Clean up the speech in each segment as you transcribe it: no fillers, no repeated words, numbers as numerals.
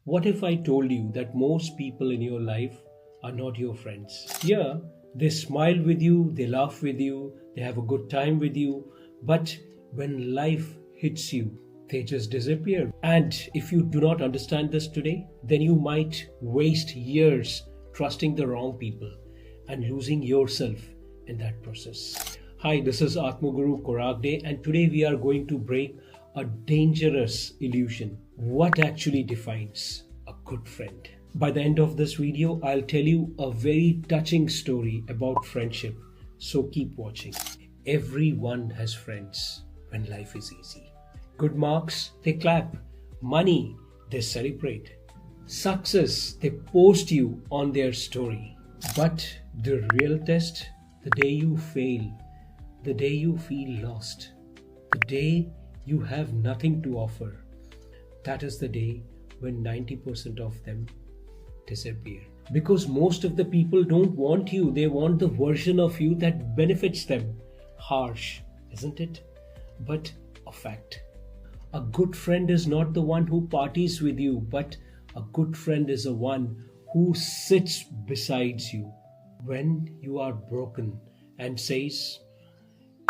What if I told you that most people in your life are not your friends? Yeah, they smile with you, they laugh with you, they have a good time with you, but when life hits you, they just disappear. And if you do not understand this today, then you might waste years trusting the wrong people and losing yourself in that process. Hi, this is Atmaguru Korak Day, and today we are going to break a dangerous illusion. What actually defines a good friend? By the end of this video, I'll tell you a very touching story about friendship. So keep watching. Everyone has friends when life is easy. Good marks, they clap. Money, they celebrate. Success, they post you on their story. But the real test, the day you fail, the day you feel lost, the day you have nothing to offer, that is the day when 90% of them disappear. Because most of the people don't want you, they want the version of you that benefits them. Harsh, isn't it? But a fact. A good friend is not the one who parties with you, but a good friend is the one who sits beside you when you are broken and says,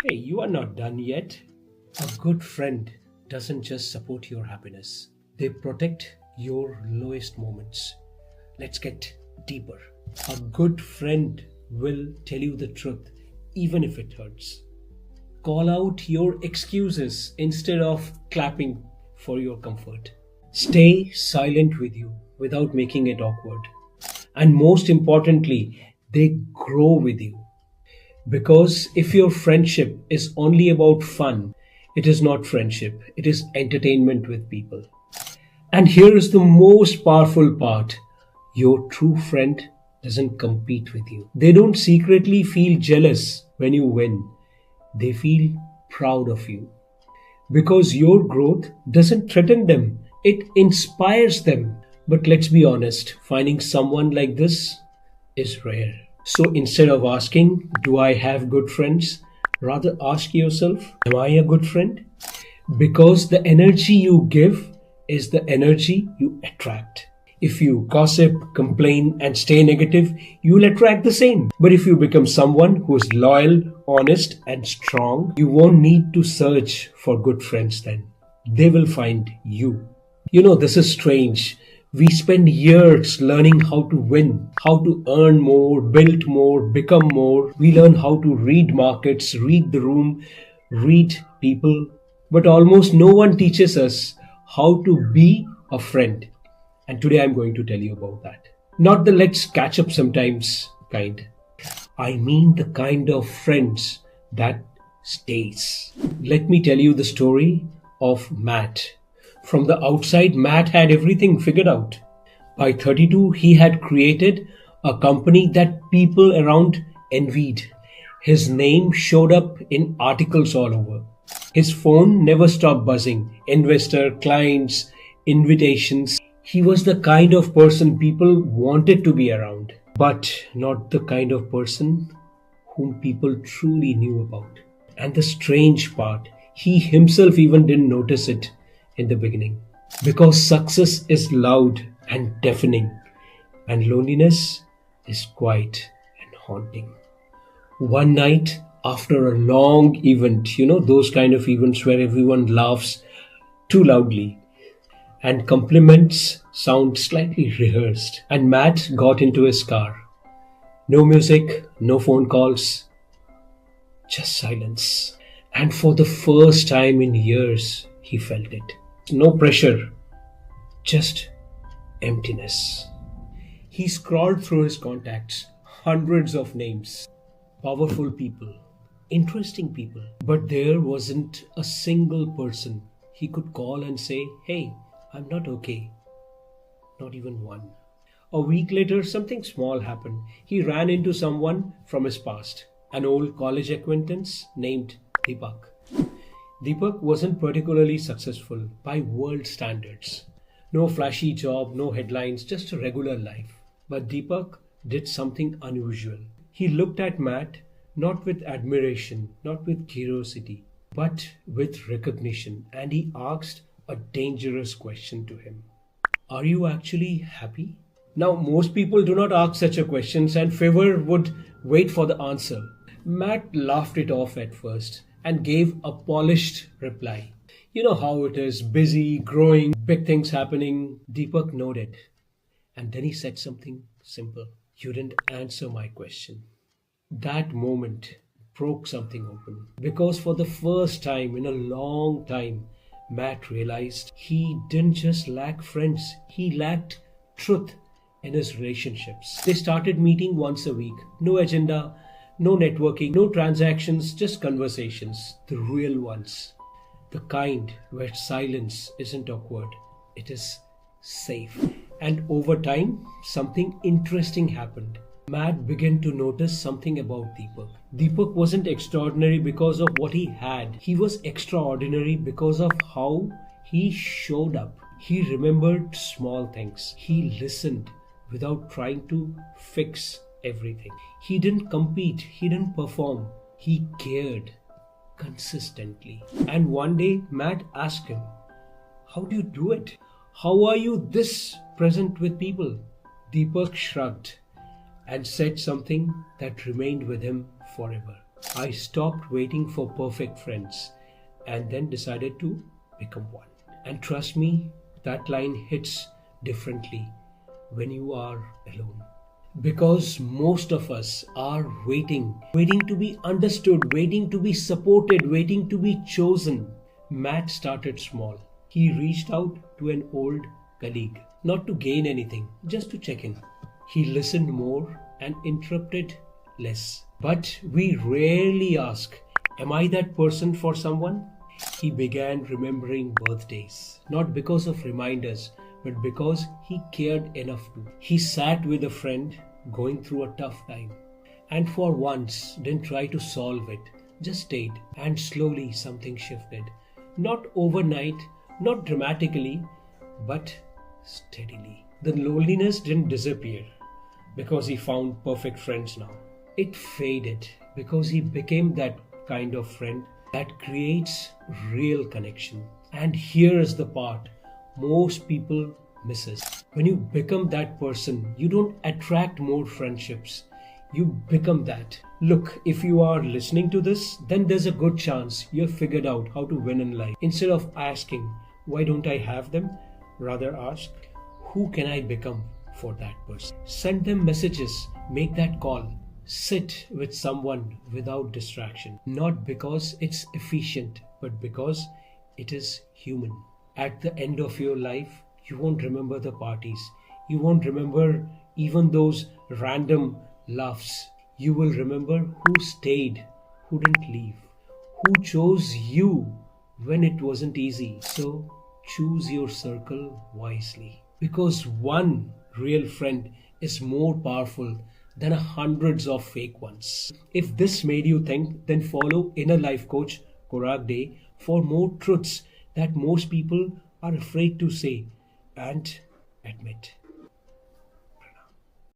"Hey, you are not done yet." A good friend doesn't just support your happiness, they protect your lowest moments. Let's get deeper. A good friend will tell you the truth, even if it hurts. Call out your excuses instead of clapping for your comfort. Stay silent with you without making it awkward. And most importantly, they grow with you. Because if your friendship is only about fun, it is not friendship, it is entertainment with people. And here is the most powerful part. Your true friend doesn't compete with you. They don't secretly feel jealous when you win. They feel proud of you. Because your growth doesn't threaten them, it inspires them. But let's be honest, finding someone like this is rare. So instead of asking, "Do I have good friends?" rather ask yourself, "Am I a good friend?" Because the energy you give is the energy you attract. If you gossip, complain, and stay negative, you'll attract the same. But if you become someone who is loyal, honest, and strong, you won't need to search for good friends then. They will find you. This is strange. We spend years learning how to win, how to earn more, build more, become more. We learn how to read markets, read the room, read people. But almost no one teaches us how to be a friend. And today I'm going to tell you about that. Not the let's catch up sometimes kind. I mean the kind of friends that stays. Let me tell you the story of Matt. From the outside, Matt had everything figured out. By 32, he had created a company that people around envied. His name showed up in articles all over. His phone never stopped buzzing. Investor, clients, invitations. He was the kind of person people wanted to be around, but not the kind of person whom people truly knew about. And the strange part, he himself even didn't notice it in the beginning. Because success is loud and deafening, and loneliness is quiet and haunting. One night after a long event, those kind of events where everyone laughs too loudly, and compliments sound slightly rehearsed. And Matt got into his car. No music, no phone calls, just silence. And for the first time in years, he felt it. No pressure, just emptiness. He scrolled through his contacts, hundreds of names, powerful people, interesting people. But there wasn't a single person he could call and say, "Hey, I'm not okay." Not even one. A week later, something small happened. He ran into someone from his past, an old college acquaintance named Deepak. Deepak wasn't particularly successful by world standards. No flashy job, no headlines, just a regular life. But Deepak did something unusual. He looked at Matt not with admiration, not with curiosity, but with recognition, and he asked a dangerous question to him. Are you actually happy? Now, most people do not ask such a questions, and Favor would wait for the answer. Matt laughed it off at first and gave a polished reply. You know how it is, busy, growing, big things happening. Deepak nodded, and then he said something simple. You didn't answer my question. That moment broke something open. Because for the first time in a long time, Matt realized he didn't just lack friends, he lacked truth in his relationships. They started meeting once a week. No agenda, no networking, no transactions, just conversations. The real ones. The kind where silence isn't awkward, it is safe. And over time, something interesting happened. Matt began to notice something about Deepak. Deepak wasn't extraordinary because of what he had. He was extraordinary because of how he showed up. He remembered small things. He listened without trying to fix everything. He didn't compete. He didn't perform. He cared consistently. And one day, Matt asked him, how do you do it? How are you this present with people? Deepak shrugged and said something that remained with him forever. I stopped waiting for perfect friends and then decided to become one. And trust me, that line hits differently when you are alone. Because most of us are waiting to be understood, waiting to be supported, waiting to be chosen. Matt started small. He reached out to an old colleague, not to gain anything, just to check in. He listened more and interrupted less. But we rarely ask, am I that person for someone? He began remembering birthdays, not because of reminders, but because he cared enough to. He sat with a friend going through a tough time, and for once didn't try to solve it, just stayed. And slowly something shifted. Not overnight, not dramatically, but steadily. The loneliness didn't disappear because he found perfect friends now. It faded because he became that kind of friend that creates real connection. And here's the part most people misses. When you become that person, you don't attract more friendships. You become that. Look, if you are listening to this, then there's a good chance you've figured out how to win in life. Instead of asking, why don't I have them? Rather ask, who can I become for that person? Send them messages, make that call. Sit with someone without distraction. Not because it's efficient, but because it is human. At the end of your life, you won't remember the parties. You won't remember even those random laughs. You will remember who stayed, who didn't leave, who chose you when it wasn't easy. So choose your circle wisely. Because one real friend is more powerful than hundreds of fake ones. If this made you think, then follow Inner Life Coach Korak Day for more truths that most people are afraid to say and admit.